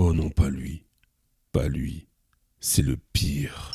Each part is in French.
Oh non, pas lui. Pas lui. C'est le pire.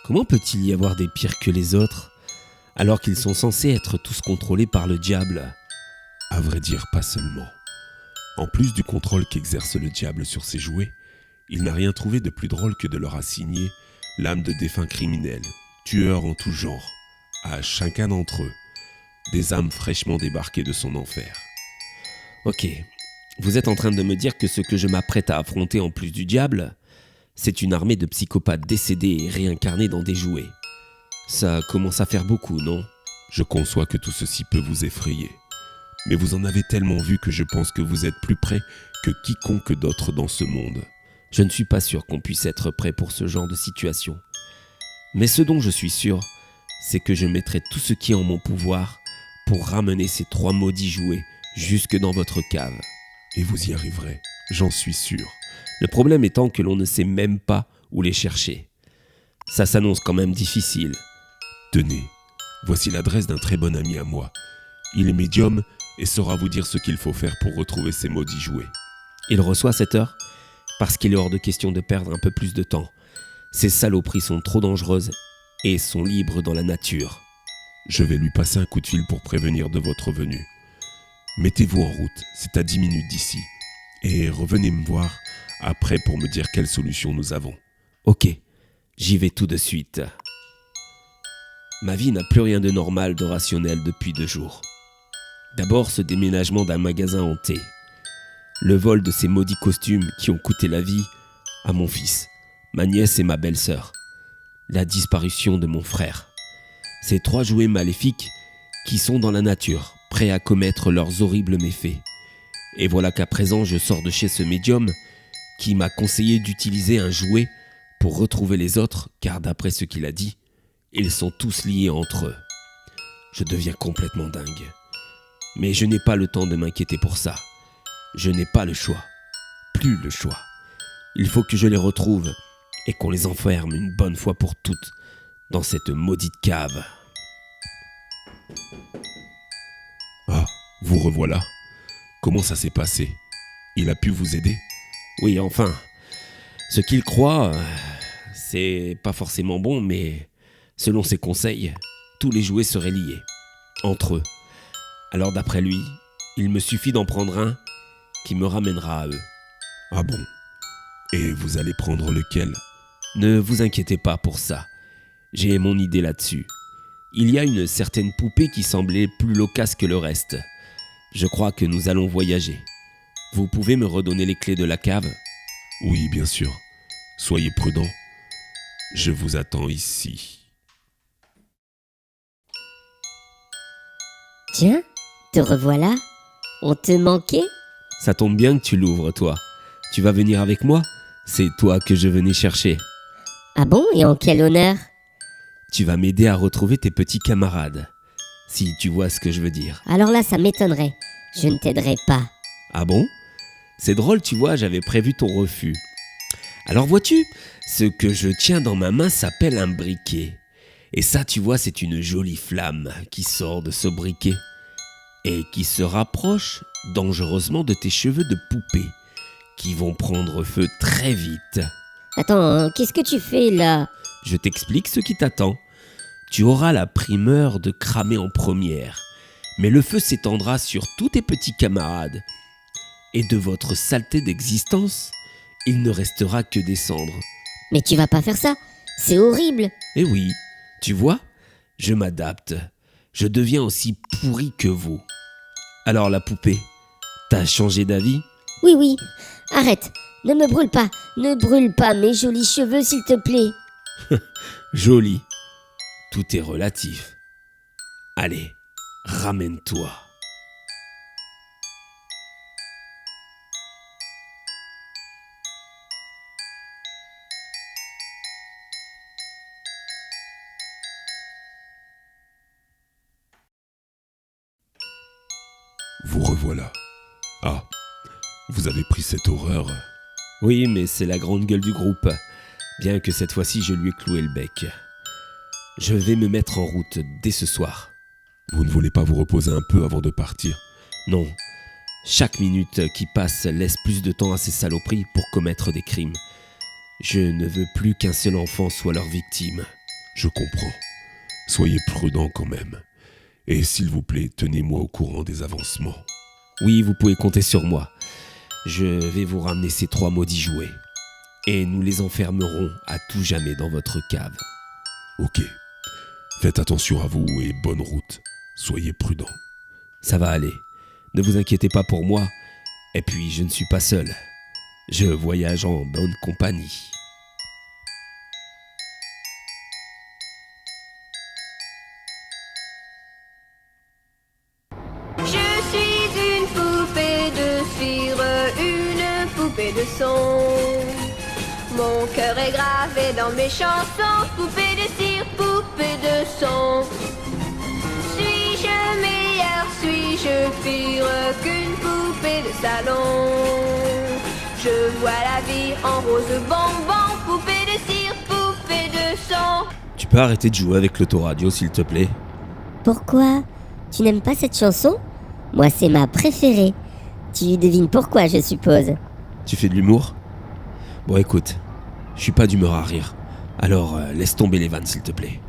Comment peut-il y avoir des pires que les autres, alors qu'ils sont censés être tous contrôlés par le diable ? À vrai dire, pas seulement. En plus du contrôle qu'exerce le diable sur ses jouets, il n'a rien trouvé de plus drôle que de leur assigner l'âme de défunts criminels, tueurs en tout genre, à chacun d'entre eux, des âmes fraîchement débarquées de son enfer. Ok, vous êtes en train de me dire que ce que je m'apprête à affronter en plus du diable, c'est une armée de psychopathes décédés et réincarnés dans des jouets. Ça commence à faire beaucoup, non ? Je conçois que tout ceci peut vous effrayer. Mais vous en avez tellement vu que je pense que vous êtes plus près que quiconque d'autre dans ce monde. Je ne suis pas sûr qu'on puisse être prêt pour ce genre de situation. Mais ce dont je suis sûr, c'est que je mettrai tout ce qui est en mon pouvoir pour ramener ces 3 maudits jouets jusque dans votre cave. Et vous y arriverez, j'en suis sûr. Le problème étant que l'on ne sait même pas où les chercher. Ça s'annonce quand même difficile. Tenez, voici l'adresse d'un très bon ami à moi. Il est médium et saura vous dire ce qu'il faut faire pour retrouver ces maudits jouets. Il reçoit cette heure parce qu'il est hors de question de perdre un peu plus de temps. Ces saloperies sont trop dangereuses et sont libres dans la nature. Je vais lui passer un coup de fil pour prévenir de votre venue. Mettez-vous en route, c'est à 10 minutes d'ici. Et revenez me voir après pour me dire quelle solution nous avons. Ok, j'y vais tout de suite. Ma vie n'a plus rien de normal, de rationnel depuis 2 jours. D'abord, ce déménagement d'un magasin hanté. Le vol de ces maudits costumes qui ont coûté la vie à mon fils, ma nièce et ma belle-sœur. La disparition de mon frère. Ces 3 jouets maléfiques qui sont dans la nature, prêts à commettre leurs horribles méfaits. Et voilà qu'à présent, je sors de chez ce médium qui m'a conseillé d'utiliser un jouet pour retrouver les autres, car d'après ce qu'il a dit, ils sont tous liés entre eux. Je deviens complètement dingue. Mais je n'ai pas le temps de m'inquiéter pour ça. Je n'ai pas le choix. Plus le choix. Il faut que je les retrouve et qu'on les enferme une bonne fois pour toutes dans cette maudite cave. Ah, vous revoilà. Comment ça s'est passé? Il a pu vous aider? Oui, enfin. Ce qu'il croit, c'est pas forcément bon, mais selon ses conseils, tous les jouets seraient liés, entre eux. Alors d'après lui, il me suffit d'en prendre un qui me ramènera à eux. Ah bon? Et vous allez prendre lequel? Ne vous inquiétez pas pour ça. J'ai mon idée là-dessus. Il y a une certaine poupée qui semblait plus loquace que le reste. Je crois que nous allons voyager. Vous pouvez me redonner les clés de la cave? Oui, bien sûr. Soyez prudent. Je vous attends ici. Tiens, te revoilà. On te manquait? Ça tombe bien que tu l'ouvres, toi. Tu vas venir avec moi? C'est toi que je venais chercher. Ah bon, et en quel honneur? Tu vas m'aider à retrouver tes petits camarades. Si tu vois ce que je veux dire. Alors là, ça m'étonnerait. Je ne t'aiderai pas. Ah bon? C'est drôle, tu vois, j'avais prévu ton refus. Alors vois-tu, ce que je tiens dans ma main s'appelle un briquet. Et ça, tu vois, c'est une jolie flamme qui sort de ce briquet. Et qui se rapproche dangereusement de tes cheveux de poupée, qui vont prendre feu très vite. Attends, qu'est-ce que tu fais là? Je t'explique ce qui t'attend. Tu auras la primeur de cramer en première, mais le feu s'étendra sur tous tes petits camarades. Et de votre saleté d'existence, il ne restera que des cendres. Mais tu vas pas faire ça. C'est horrible. Eh oui, tu vois, je m'adapte. Je deviens aussi pourri que vous. Alors la poupée, t'as changé d'avis? Oui, oui. Arrête. Ne me brûle pas. Ne brûle pas mes jolis cheveux, s'il te plaît. Joli. Tout est relatif. Allez, ramène-toi. Vous revoilà. Ah, vous avez pris cette horreur. Oui, mais c'est la grande gueule du groupe. Bien que cette fois-ci, je lui ai cloué le bec. Je vais me mettre en route dès ce soir. Vous ne voulez pas vous reposer un peu avant de partir? Non, Chaque minute qui passe laisse plus de temps à ces saloperies pour commettre des crimes. Je ne veux plus qu'un seul enfant soit leur victime. Je comprends. Soyez prudent quand même. Et s'il vous plaît, tenez-moi au courant des avancements. Oui, vous pouvez compter sur moi. Je vais vous ramener ces 3 maudits jouets. Et nous les enfermerons à tout jamais dans votre cave. Ok. Faites attention à vous et bonne route. Soyez prudent. Ça va aller. Ne vous inquiétez pas pour moi. Et puis, je ne suis pas seul. Je voyage en bonne compagnie. Je suis une poupée de cire, une poupée de son. Mon cœur est gravé dans mes chansons. Poupée de cire, poupée de son. Suis-je meilleure, suis-je pire qu'une poupée de salon? Je vois la vie en rose bonbon. Poupée de cire, poupée de son. Tu peux arrêter de jouer avec l'autoradio, s'il te plaît? Pourquoi? Tu n'aimes pas cette chanson? Moi, c'est ma préférée. Tu devines pourquoi, je suppose. Tu fais de l'humour? Bon, écoute, je suis pas d'humeur à rire. Alors, laisse tomber les vannes, s'il te plaît.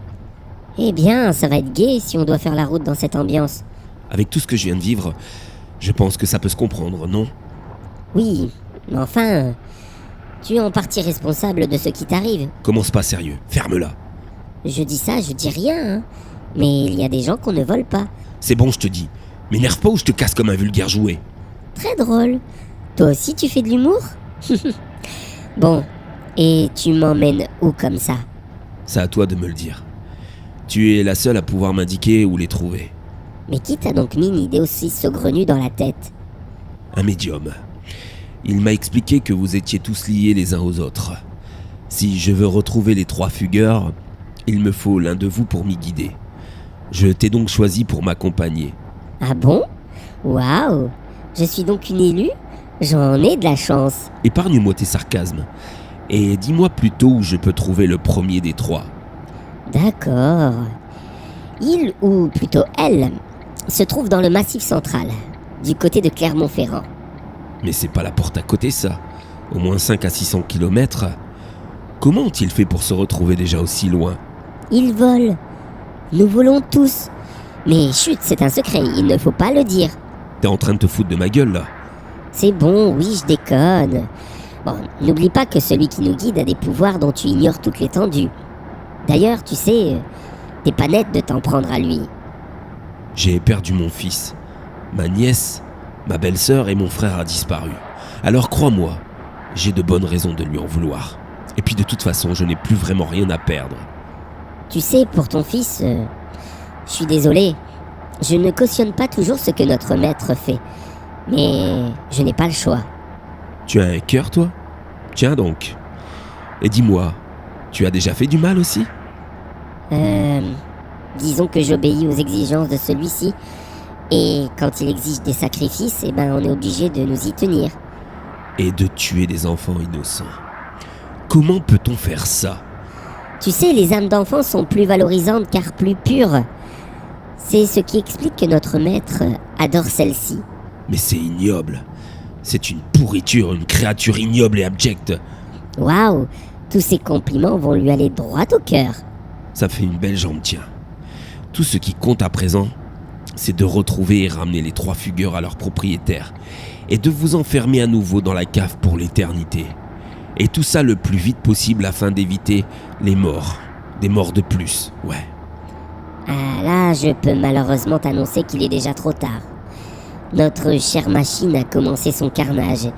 Eh bien, ça va être gai si on doit faire la route dans cette ambiance. Avec tout ce que je viens de vivre, je pense que ça peut se comprendre, non? Oui, mais enfin, tu es en partie responsable de ce qui t'arrive. Commence pas sérieux, ferme-la. Je dis ça, je dis rien, hein. Mais il y a des gens qu'on ne vole pas. C'est bon, je te dis. M'énerve pas ou je te casse comme un vulgaire jouet. Très drôle. Toi aussi, tu fais de l'humour? Bon, et tu m'emmènes où comme ça? C'est à toi de me le dire. Tu es la seule à pouvoir m'indiquer où les trouver. Mais qui t'a donc mis une idée aussi saugrenue dans la tête? Un médium. Il m'a expliqué que vous étiez tous liés les uns aux autres. Si je veux retrouver les 3 fugueurs, il me faut l'un de vous pour m'y guider. Je t'ai donc choisi pour m'accompagner. Ah bon? Waouh! Je suis donc une élue? J'en ai de la chance. Épargne-moi tes sarcasmes. Et dis-moi plutôt où je peux trouver le premier des 3. D'accord. Il, ou plutôt elle, se trouve dans le Massif central, du côté de Clermont-Ferrand. Mais c'est pas la porte à côté, ça. Au moins 5 à 600 kilomètres. Comment ont-ils fait pour se retrouver déjà aussi loin? Ils volent. Nous volons tous. Mais chut, c'est un secret, il ne faut pas le dire. T'es en train de te foutre de ma gueule, là? C'est bon, oui, je déconne. Bon, n'oublie pas que celui qui nous guide a des pouvoirs dont tu ignores toute l'étendue. D'ailleurs, tu sais, t'es pas net de t'en prendre à lui. J'ai perdu mon fils. Ma nièce, ma belle-sœur et mon frère a disparu. Alors crois-moi, j'ai de bonnes raisons de lui en vouloir. Et puis de toute façon, je n'ai plus vraiment rien à perdre. Tu sais, pour ton fils, je suis désolé. Je ne cautionne pas toujours ce que notre maître fait. Mais je n'ai pas le choix. Tu as un cœur, toi? Tiens donc. Et dis-moi, tu as déjà fait du mal aussi? Disons que j'obéis aux exigences de celui-ci. Et quand il exige des sacrifices, eh ben on est obligé de nous y tenir. Et de tuer des enfants innocents. Comment peut-on faire ça? Tu sais, les âmes d'enfants sont plus valorisantes car plus pures. C'est ce qui explique que notre maître adore celle-ci. Mais c'est ignoble. C'est une pourriture, une créature ignoble et abjecte. Waouh, tous ces compliments vont lui aller droit au cœur. Ça fait une belle jambe, tiens. Tout ce qui compte à présent, c'est de retrouver et ramener les 3 fugueurs à leur propriétaire et de vous enfermer à nouveau dans la cave pour l'éternité. Et tout ça le plus vite possible afin d'éviter les morts. Des morts de plus, ouais. Ah là, je peux malheureusement t'annoncer qu'il est déjà trop tard. Notre chère machine a commencé son carnage.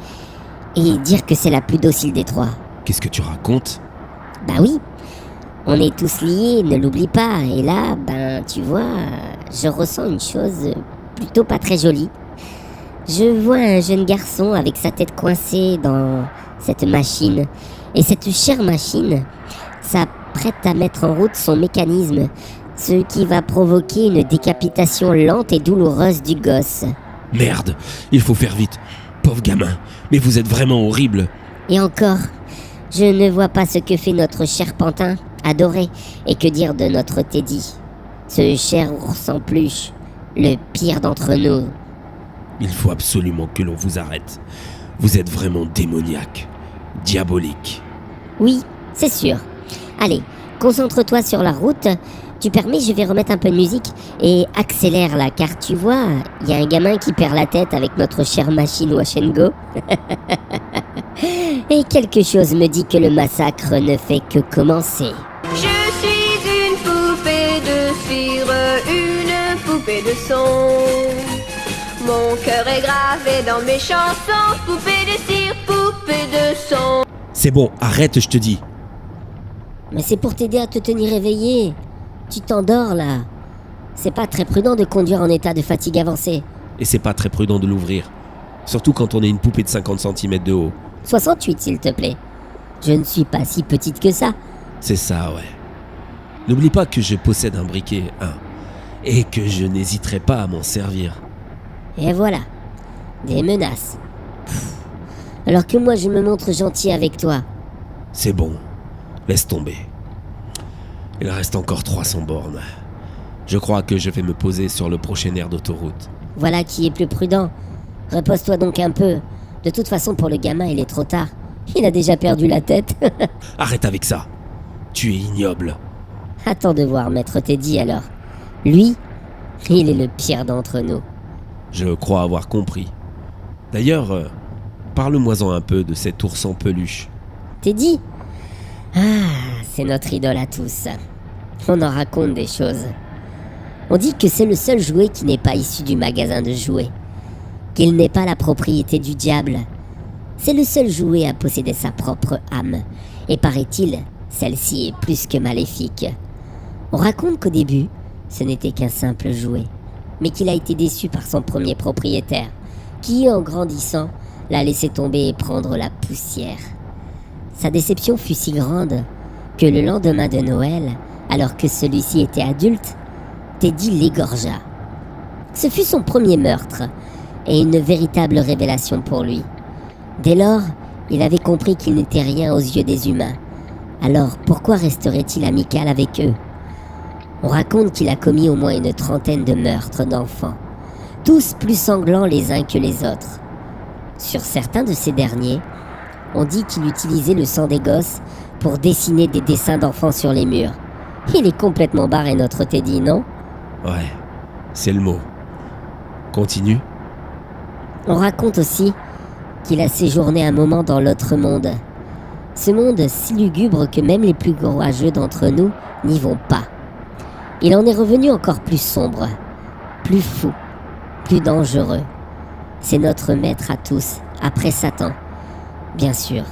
Et dire que c'est la plus docile des 3. Qu'est-ce que tu racontes? Bah oui, on est tous liés, ne l'oublie pas. Et là, ben tu vois, je ressens une chose plutôt pas très jolie. Je vois un jeune garçon avec sa tête coincée dans cette machine. Et cette chère machine s'apprête à mettre en route son mécanisme, ce qui va provoquer une décapitation lente et douloureuse du gosse. Merde, il faut faire vite. Pauvre gamin, mais vous êtes vraiment horrible. Et encore, je ne vois pas ce que fait notre cher pantin, adoré, et que dire de notre Teddy, ce cher ours en peluche, le pire d'entre nous. Il faut absolument que l'on vous arrête. Vous êtes vraiment démoniaque, diabolique. Oui, c'est sûr. Allez, concentre-toi sur la route. Tu permets, je vais remettre un peu de musique et accélère là, car tu vois, il y a un gamin qui perd la tête avec notre chère machine Wash & Go. Et quelque chose me dit que le massacre ne fait que commencer. Je suis une poupée de cire, une poupée de son. Mon cœur est gravé dans mes chansons. Poupée de cire, poupée de son. C'est bon, arrête, je te dis. Mais c'est pour t'aider à te tenir éveillé. Tu t'endors là. C'est pas très prudent de conduire en état de fatigue avancée. Et c'est pas très prudent de l'ouvrir. Surtout quand on est une poupée de 50 cm de haut. 68 s'il te plaît. Je ne suis pas si petite que ça. C'est ça, ouais. N'oublie pas que je possède un briquet, et que je n'hésiterai pas à m'en servir. Et voilà. Des menaces. Alors que moi je me montre gentil avec toi. C'est bon, laisse tomber. Il reste encore 300 bornes. Je crois que je vais me poser sur le prochain aire d'autoroute. Voilà qui est plus prudent. Repose-toi donc un peu. De toute façon, pour le gamin, il est trop tard. Il a déjà perdu la tête. Arrête avec ça. Tu es ignoble. Attends de voir Maître Teddy alors. Lui, il est le pire d'entre nous. Je crois avoir compris. D'ailleurs, parle-moi-en un peu de cet ours en peluche. Teddy ? Ah, c'est notre idole à tous. On en raconte des choses. On dit que c'est le seul jouet qui n'est pas issu du magasin de jouets. Qu'il n'est pas la propriété du diable. C'est le seul jouet à posséder sa propre âme. Et paraît-il, celle-ci est plus que maléfique. On raconte qu'au début, ce n'était qu'un simple jouet, mais qu'il a été déçu par son premier propriétaire, qui, en grandissant, l'a laissé tomber et prendre la poussière. Sa déception fut si grande que le lendemain de Noël, alors que celui-ci était adulte, Teddy l'égorgea. Ce fut son premier meurtre, et une véritable révélation pour lui. Dès lors, il avait compris qu'il n'était rien aux yeux des humains. Alors pourquoi resterait-il amical avec eux ? On raconte qu'il a commis au moins une trentaine de meurtres d'enfants, tous plus sanglants les uns que les autres. Sur certains de ces derniers, on dit qu'il utilisait le sang des gosses pour dessiner des dessins d'enfants sur les murs. Il est complètement barré notre Teddy, non ? Ouais, c'est le mot. Continue. On raconte aussi qu'il a séjourné un moment dans l'autre monde. Ce monde si lugubre que même les plus courageux d'entre nous n'y vont pas. Il en est revenu encore plus sombre, plus fou, plus dangereux. C'est notre maître à tous, après Satan, bien sûr.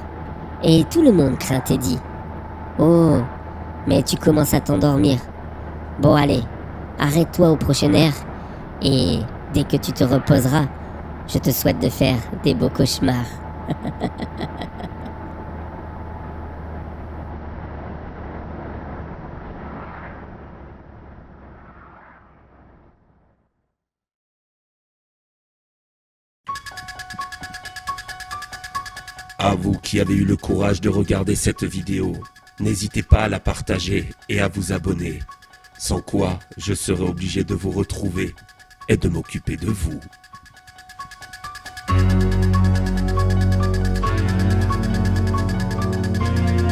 Et tout le monde craint Teddy. Oh, mais tu commences à t'endormir. Bon allez, arrête-toi au prochain air, et dès que tu te reposeras, je te souhaite de faire des beaux cauchemars. À vous qui avez eu le courage de regarder cette vidéo, n'hésitez pas à la partager et à vous abonner. Sans quoi, je serai obligé de vous retrouver et de m'occuper de vous.